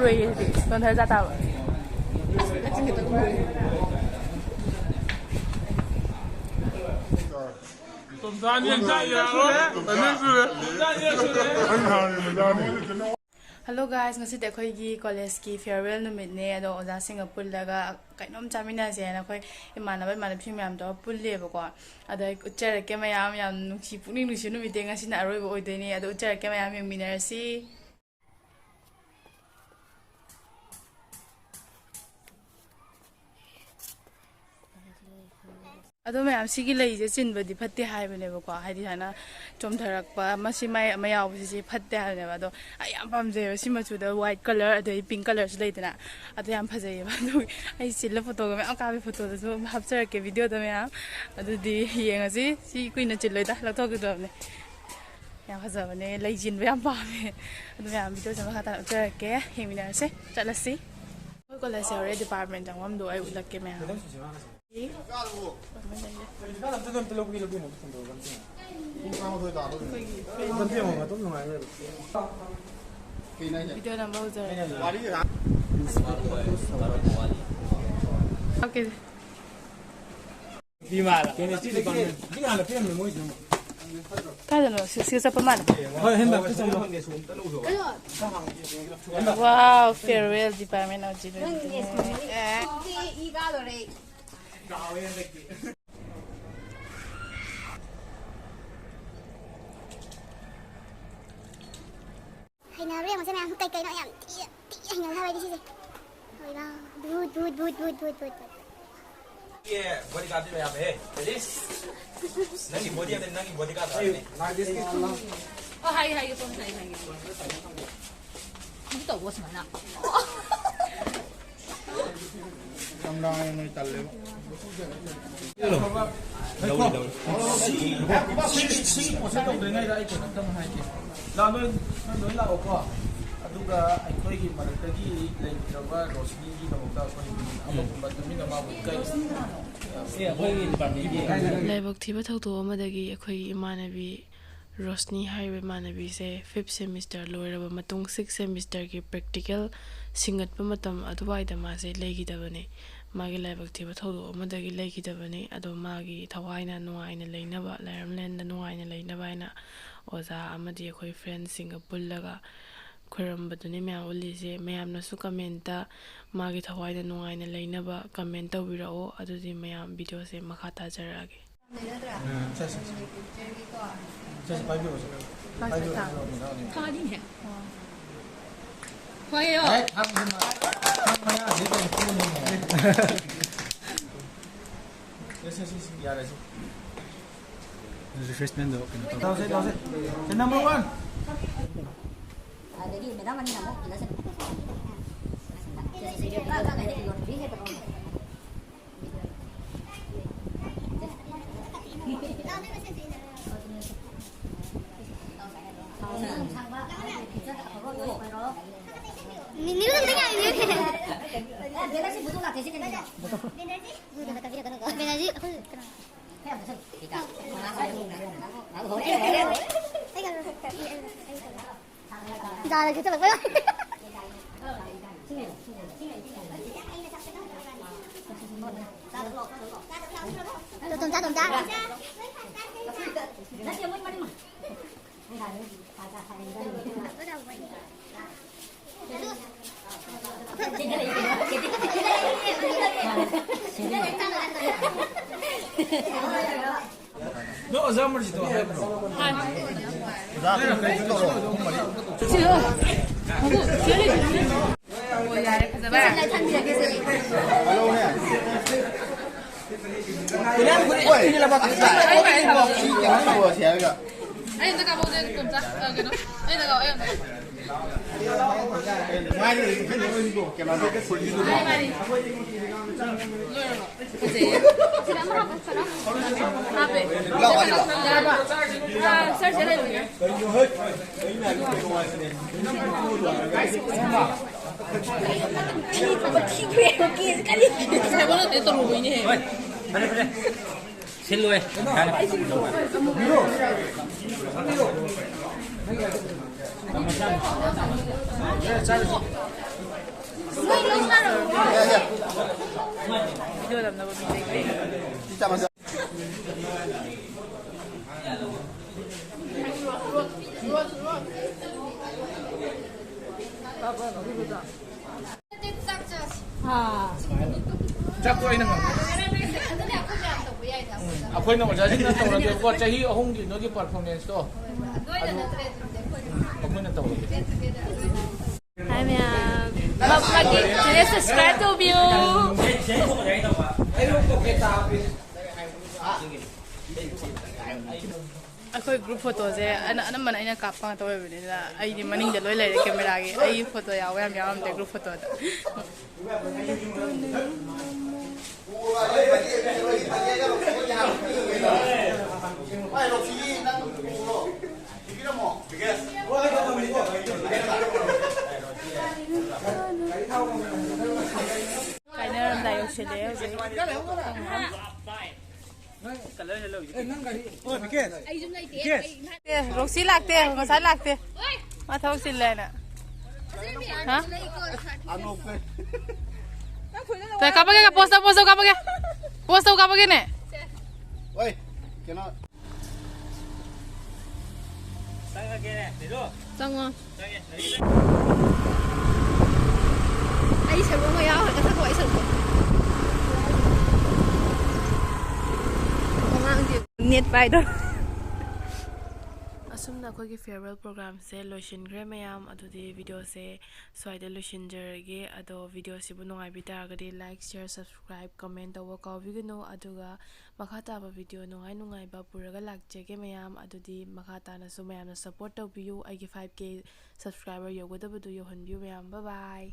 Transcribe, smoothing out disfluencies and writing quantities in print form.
로이 넌 달자다 Hello guys, ngasi te khoi gi college ki farewell numit ne ado oja singa pullaga kainom chamina je na khoi imana bai mana phimyam do pulle ba ko ado uchara ke mayam yam nungsi puni nungsi numit de ngasi na aroi bo oideni ado uchara ke mayam yam minarsi ado mayam sigi lei je chinbadi phatte haibane ba ko haidi hana chomtharakpa masi mai ama yaw si phatte haibane ba do ayam pamje sima chu da white color ado pink color su leidana ado yam phajai ba do ai silla photo ga am ka bi photo da so hapchar ke video da mayam ado di yengasi si kuina chilloi da lathok do ne yam phajabane lei jin ba yam pa me ado yam video jama khata char ke hemina se chalasi koi college ore department jangwam do ai ulak ke mayam Video number Okay. Di mana? Kada no, sisa pa man. Wow, farewell department of Hay nào riêng mà xem nào cây cây nó em tỉ hành nào đi chứ gì rồi bao bút ये bodyguard भी यहाँ पे है, ready? नंगी body है, नंगी bodyguard है ने।哦，係要放細係嘅。呢度喎，成日啦。咁大咪得了。我先用對ngay ra ikin ang hai ke. La noi la ko. Aduga aikoigi maratagi leiraba rosni gi damokta koi amukuma tumina ma bukai. Laibok thiba thauto amadagi akhoi imanabi Rosni Highway Manabi se 5th semester loiraba matung 6th semester ki practical singat pa matam aduwai da ma se legi dabane magi laibak thiba thodo amadagi legi dabane ado magi thawaina nuaina leinaba lairamlen da nuaina leinaba ina oza amadi akhoi friends singa pullaga khoirambaduni mya uli se mayamna su comment ta magi thawaina nuaina leinaba comment tawirao adudi mayam video se makha ta jarage 과예요. Number one. Ini kan tengah ini. 내가 지금 무도가 되시겠네요. Benaji aku kenal. Jangan gitu loh. Tonton. 너 어자물지도 해 bro. Ayun, taga mo din kunta. Gano. Ayun, taga. Mai đi, cái này mình buộc cái mà cái sủi đi rồi. xin luôn ꯆꯥꯛꯇꯣ ꯑꯩꯅ ꯉꯝꯃꯦ ꯑꯩꯈꯣꯏꯅ ꯑꯣꯖꯥꯁꯤꯡꯅ ꯇꯧꯔꯒꯦꯀꯣ ꯆꯍꯤ ꯑꯍꯨꯝꯒꯤ ꯅꯣꯏꯒꯤ ꯄꯔꯐꯣꯔꯃꯦꯟꯁꯇꯣ ꯑꯩꯈꯣꯏꯅ ꯇꯧꯔꯒꯦ Hi ma'am. Magi channel subscribe to view. ꯑꯩꯈꯣꯏ ꯒ꯭ꯔꯨꯞ ꯐꯣꯇꯣꯁꯦ ꯑꯅꯝꯕꯅ ꯑꯩꯅ ꯀꯥꯞꯄ ꯉꯥꯛꯇ ꯑꯣꯏꯕꯅꯤꯅ ꯑꯩꯗꯤ ꯃꯅꯤꯡꯗ ꯂꯣꯏ ꯂꯩꯔꯦ ꯀꯦꯃꯦꯔꯥꯒꯤ ꯑꯩ ꯐꯣꯇꯣ ꯌꯥꯎꯕ ꯌꯥꯝ ꯌꯥꯎꯔꯝꯗꯦ ꯒ꯭ꯔꯨꯞ ꯐꯣꯇꯣꯗ ꯀꯥꯏꯅꯔꯝꯗꯥꯏ ꯌꯧꯁꯤꯜꯂꯛꯑꯦ ꯍꯧꯖꯤꯛ ꯔꯣꯛꯁꯤ ꯂꯥꯛꯇꯦ ꯉꯁꯥꯏ ꯂꯥꯛꯇꯦ ꯃꯥ ꯊꯕꯛ ꯆꯤꯜꯂꯦꯅ ꯀꯥꯞꯄꯒꯦ ꯄꯣꯁ ꯇꯧ ꯀꯥꯞꯄꯒꯦꯅꯦ ꯆꯪꯉꯣ ꯑꯩ ꯁꯔꯨꯛ ꯑꯃ ꯌꯥꯎꯔꯒ ꯊꯛꯈꯣ ꯑꯩ ꯁꯔꯨꯛ ꯑꯉꯥꯡꯁꯦ ꯅꯦꯠ ꯄꯥꯏꯗꯣ ꯑꯁꯨꯝꯅ ꯑꯩꯈꯣꯏꯒꯤ ꯐꯤꯌꯔꯋꯦꯜ ꯄ꯭ꯔꯣꯒ꯭ꯔꯥꯝꯁꯦ ꯂꯣꯏꯁꯤꯟꯈ꯭ꯔꯦ ꯃꯌꯥꯝ ꯑꯗꯨꯗꯤ ꯚꯤꯗꯤꯑꯣꯁꯦ ꯁ꯭ꯋꯥꯏꯗ ꯂꯣꯏꯁꯤꯟꯖꯔꯒꯦ ꯑꯗꯣ ꯚꯤꯗꯤꯑꯣꯁꯤꯕꯨ ꯅꯨꯡꯉꯥꯏꯕꯤ ꯇꯥꯔꯒꯗꯤ ꯂꯥꯏꯛ ꯁꯤꯌꯔ ꯁꯕꯁꯀ꯭ꯔꯥꯏꯕ ꯀꯃꯦꯟ ꯇꯧꯕ ꯀꯥꯎꯕꯤꯒꯅꯨ ꯑꯗꯨꯒ ꯃꯈꯥ ꯇꯥꯕ ꯚꯤꯗꯤꯑꯣ ꯅꯨꯡꯉꯥꯏꯕ ꯄꯨꯔꯒ ꯂꯥꯛꯆꯒꯦ ꯃꯌꯥꯝ ꯑꯗꯨꯗꯤ ꯃꯈꯥ ꯇꯥꯅꯁꯨ ꯃꯌꯥꯝꯅ ꯁꯞꯄꯣꯔꯠ ꯇꯧꯕꯤꯌꯨ ꯑꯩꯒꯤ 5K ꯁꯕꯁꯀ꯭ꯔꯥꯏꯕꯔ ꯌꯧꯒꯗꯕꯗꯨ ꯌꯧꯍꯟꯕꯤꯌꯨ ꯃꯌꯥꯝ ꯕꯥꯏ ꯕꯥꯏ